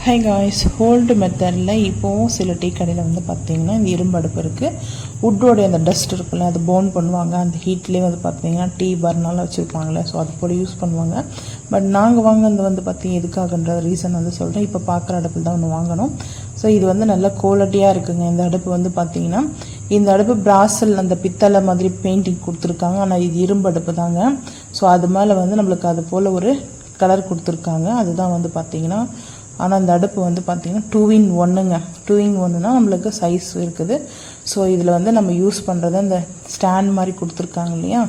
Hi guys, old மெத்தடில் இப்போவும் சில டீ கடையில் வந்து பார்த்திங்கன்னா இந்த இரும்பு அடுப்பு இருக்குது. வுட்டோடைய அந்த டஸ்ட் இருக்குல்ல, அது போர்ன் பண்ணுவாங்க. அந்த ஹீட்லேயே வந்து பார்த்திங்கன்னா டீ பர்னால வச்சுருப்பாங்களே, ஸோ அது போல் யூஸ் பண்ணுவாங்க. பட் நாங்கள் வாங்கினது வந்து பார்த்திங்கன்னா எதுக்காகன்ற ரீசன் வந்து சொல்கிறேன். இப்போ பார்க்குற அடுப்பில் தான் ஒன்று வாங்கணும். ஸோ இது வந்து நல்ல குவாலிட்டியாக இருக்குங்க. இந்த அடுப்பு வந்து பார்த்திங்கன்னா இந்த அடுப்பு பிராசல் அந்த பித்தளை மாதிரி பெயிண்டிங் கொடுத்துருக்காங்க. ஆனால் இது இரும்பு அடுப்பு தாங்க. ஸோ அது மேலே வந்து நம்மளுக்கு அது போல் ஒரு கலர் கொடுத்துருக்காங்க. அதுதான் வந்து பார்த்திங்கன்னா. ஆனால் இந்த அடுப்பு வந்து பார்த்திங்கன்னா 2-in-1ங்க. 2-in-1னா நம்மளுக்கு சைஸ் இருக்குது. ஸோ இதில் வந்து நம்ம யூஸ் பண்ணுறது இந்த ஸ்டாண்ட் மாதிரி கொடுத்துருக்காங்க இல்லையா.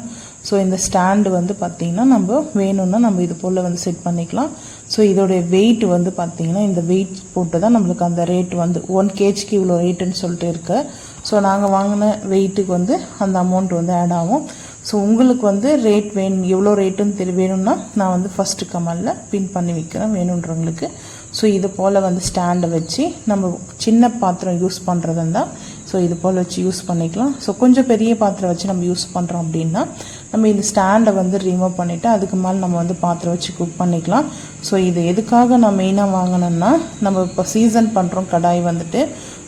ஸோ இந்த ஸ்டாண்டு வந்து பார்த்திங்கன்னா நம்ம வேணும்னா நம்ம இது போல் வந்து செட் பண்ணிக்கலாம். ஸோ இதோடைய வெயிட் வந்து பார்த்திங்கன்னா இந்த வெயிட் போட்டு தான் நம்மளுக்கு அந்த ரேட் வந்து 1 kgக்கு இவ்வளோ ரேட்டுன்னு சொல்லிட்டு இருக்குது. ஸோ நாங்கள் வாங்கின வெயிட்டுக்கு வந்து அந்த அமௌண்ட் வந்து ஆட் ஆகும். ஸோ உங்களுக்கு வந்து ரேட் எவ்வளோ ரேட்டுன்னு வேணும்னா நான் வந்து ஃபஸ்ட்டு கமெண்டில் பின் பண்ணி வைக்கிறேன் வேணுன்றவங்களுக்கு. ஸோ இது போல் வந்து ஸ்டாண்டை வச்சு நம்ம சின்ன பாத்திரம் யூஸ் பண்ணுறதா இருந்தால் ஸோ இது போல் வச்சு யூஸ் பண்ணிக்கலாம். ஸோ கொஞ்சம் பெரிய பாத்திரம் வச்சு நம்ம யூஸ் பண்ணுறோம் அப்படின்னா நம்ம இந்த ஸ்டாண்டை வந்து ரிமூவ் பண்ணிவிட்டு அதுக்கு மேலே நம்ம வந்து பாத்திரம் வச்சு குக் பண்ணிக்கலாம். ஸோ இது எதுக்காக நான் மெயினாக வாங்கினேன்னா, நம்ம இப்போ சீசன் பண்ணுறோம் கடாய் வந்துட்டு.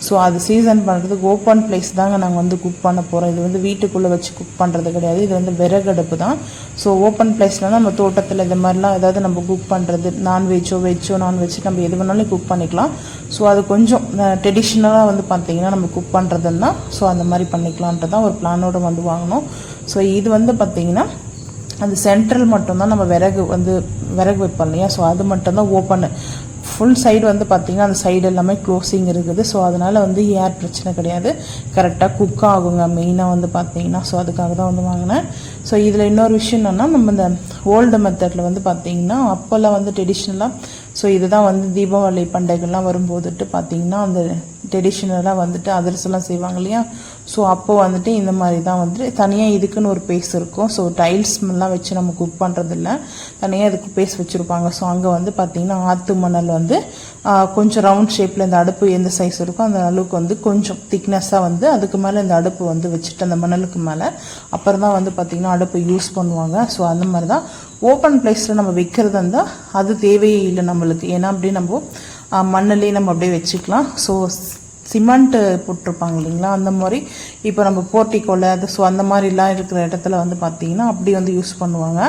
ஸோ அது சீசன் பண்ணுறதுக்கு ஓப்பன் பிளேஸ் தாங்க நாங்கள் வந்து குக் பண்ண போகிறோம். இது வந்து வீட்டுக்குள்ளே வச்சு குக் பண்ணுறது கிடையாது. இது வந்து விறகடுப்பு தான். ஸோ ஓப்பன் பிளேஸ்னால் நம்ம தோட்டத்தில் இது மாதிரிலாம் ஏதாவது நம்ம குக் பண்ணுறது, வெஜ்ஜோ நான்வெஜ் நம்ம எது வேணாலும் குக் பண்ணிக்கலாம். ஸோ அது கொஞ்சம் ட்ரெடிஷ்னலாக வந்து பார்த்திங்கன்னா நம்ம குக் பண்ணுறதுன்னா ஸோ அந்த மாதிரி பண்ணிக்கலான்ட்டு ஒரு பிளானோடு வந்து வாங்கினோம். ஸோ இது வந்து பார்த்திங்கன்னா அந்த சென்ட்ரல் மட்டும்தான் நம்ம விறகு வைப்போம் இல்லையா. ஸோ அது மட்டும்தான் ஓப்பனு. ஃபுல் சைடு வந்து பார்த்திங்கன்னா அந்த சைடு எல்லாமே க்ளோசிங் இருக்குது. ஸோ அதனால் வந்து ஏர் பிரச்சனை கிடையாது, கரெக்டாக குக் ஆகுங்க மெயினாக வந்து பார்த்திங்கன்னா. ஸோ அதுக்காக தான் வந்து வாங்கினேன். ஸோ இதில் இன்னொரு விஷயம் என்னென்னா, நம்ம இந்த ஓல்டு மெத்தடில் வந்து பார்த்திங்கன்னா அப்போல்லாம் வந்து ட்ரெடிஷ்னலாக ஸோ இதுதான் வந்து தீபாவளி பண்டிகைலாம் வரும்போதுட்டு பார்த்திங்கன்னா அந்த ட்ரெடிஷ்னலாக வந்துட்டு அதிரசம்லாம் செய்வாங்க இல்லையா. ஸோ அப்போ வந்துட்டு இந்த மாதிரி தான் வந்துட்டு தனியாக இதுக்குன்னு ஒரு பேஸ் இருக்கும். ஸோ டைல்ஸ்லாம் வச்சு நம்ம குக் பண்ணுறதில்ல, தனியாக இதுக்கு பேஸ் வச்சுருப்பாங்க. ஸோ அங்கே வந்து பார்த்திங்கன்னா ஆற்று மணல் வந்து கொஞ்சம் ரவுண்ட் ஷேப்பில் இந்த அடுப்பு எந்த சைஸ் இருக்கோ அந்த அளவுக்கு வந்து கொஞ்சம் திக்னஸாக வந்து அதுக்கு மேலே இந்த அடுப்பு வந்து வச்சுட்டு அந்த மணலுக்கு மேலே அப்புறம் தான் வந்து பார்த்திங்கன்னா அடுப்பு யூஸ் பண்ணுவாங்க. ஸோ அந்த மாதிரி தான் ஓப்பன் பிளேஸில் நம்ம வைக்கிறது இருந்தால் அது தேவையே இல்லை நம்மளுக்கு. ஏன்னா அப்படியே நம்ம மண்ணிலே நம்ம அப்படியே வச்சுக்கலாம். ஸோ சிமெண்ட்டு போட்டிருப்பாங்க இல்லைங்களா, அந்த மாதிரி இப்போ நம்ம போர்ட்டிக்கோல ஸோ அந்த மாதிரிலாம் இருக்கிற இடத்துல வந்து பார்த்திங்கன்னா அப்படி வந்து யூஸ் பண்ணுவாங்க.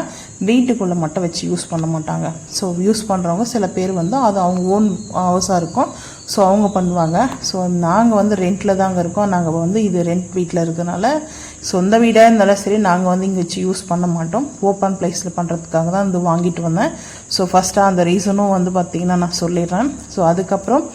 வீட்டுக்குள்ளே மட்டும் வச்சு யூஸ் பண்ண மாட்டாங்க. ஸோ யூஸ் பண்ணுறவங்க சில பேர் வந்து அது அவங்க ஓன் ஹவுஸாக இருக்கும். ஸோ அவங்க பண்ணுவாங்க. ஸோ நாங்கள் வந்து ரெண்டில் தாங்க இருக்கோம். நாங்கள் வந்து இது ரெண்ட் வீட்டில் இருக்கிறதுனால சொந்த வீடாக இருந்தாலும் சரி நாங்கள் வந்து இங்கே வச்சு யூஸ் பண்ண மாட்டோம். ஓப்பன் பிளேஸில் பண்ணுறதுக்காக தான் இது வாங்கிட்டு வந்தேன். ஸோ ஃபஸ்ட்டாக அந்த ரீசனும் வந்து பார்த்திங்கன்னா நான் சொல்லிடுறேன். ஸோ அதுக்கப்புறம்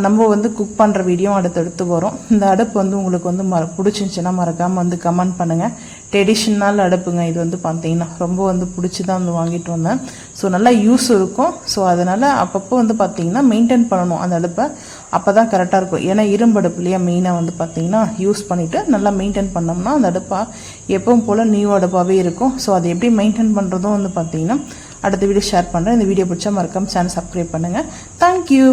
நம்ம வந்து குக் பண்ணுற வீடியோ அடுத்தடுத்து வரும். இந்த அடுப்பு வந்து உங்களுக்கு வந்து பிடிச்சிருந்துச்சின்னா மறக்காமல் வந்து கமெண்ட் பண்ணுங்கள். ட்ரெடிஷ்னல் அடுப்புங்க இது வந்து பார்த்தீங்கன்னா ரொம்ப வந்து பிடிச்சி தான் வந்து வாங்கிட்டு வந்தேன். ஸோ நல்லா யூஸ் இருக்கும். ஸோ அதனால் அப்பப்போ வந்து பார்த்திங்கன்னா மெயின்டைன் பண்ணணும் அந்த அடுப்பை, அப்போ தான் கரெக்டாக இருக்கும். ஏன்னா இரும்பு அடுப்புலையே மெயினாக வந்து பார்த்திங்கன்னா யூஸ் பண்ணிவிட்டு நல்லா மெயின்டைன் பண்ணோம்னா அந்த அடுப்பா எப்பவும் போல் நியூ அடுப்பாகவே இருக்கும். ஸோ அதை எப்படி மெயின்டைன் பண்ணுறதும் வந்து பார்த்திங்கன்னா அடுத்த வீடியோ ஷேர் பண்ணுறேன். இந்த வீடியோ பிடிச்சா மறக்காமல் சேனல் சப்ஸ்கிரைப் பண்ணுங்கள். தேங்க்யூ.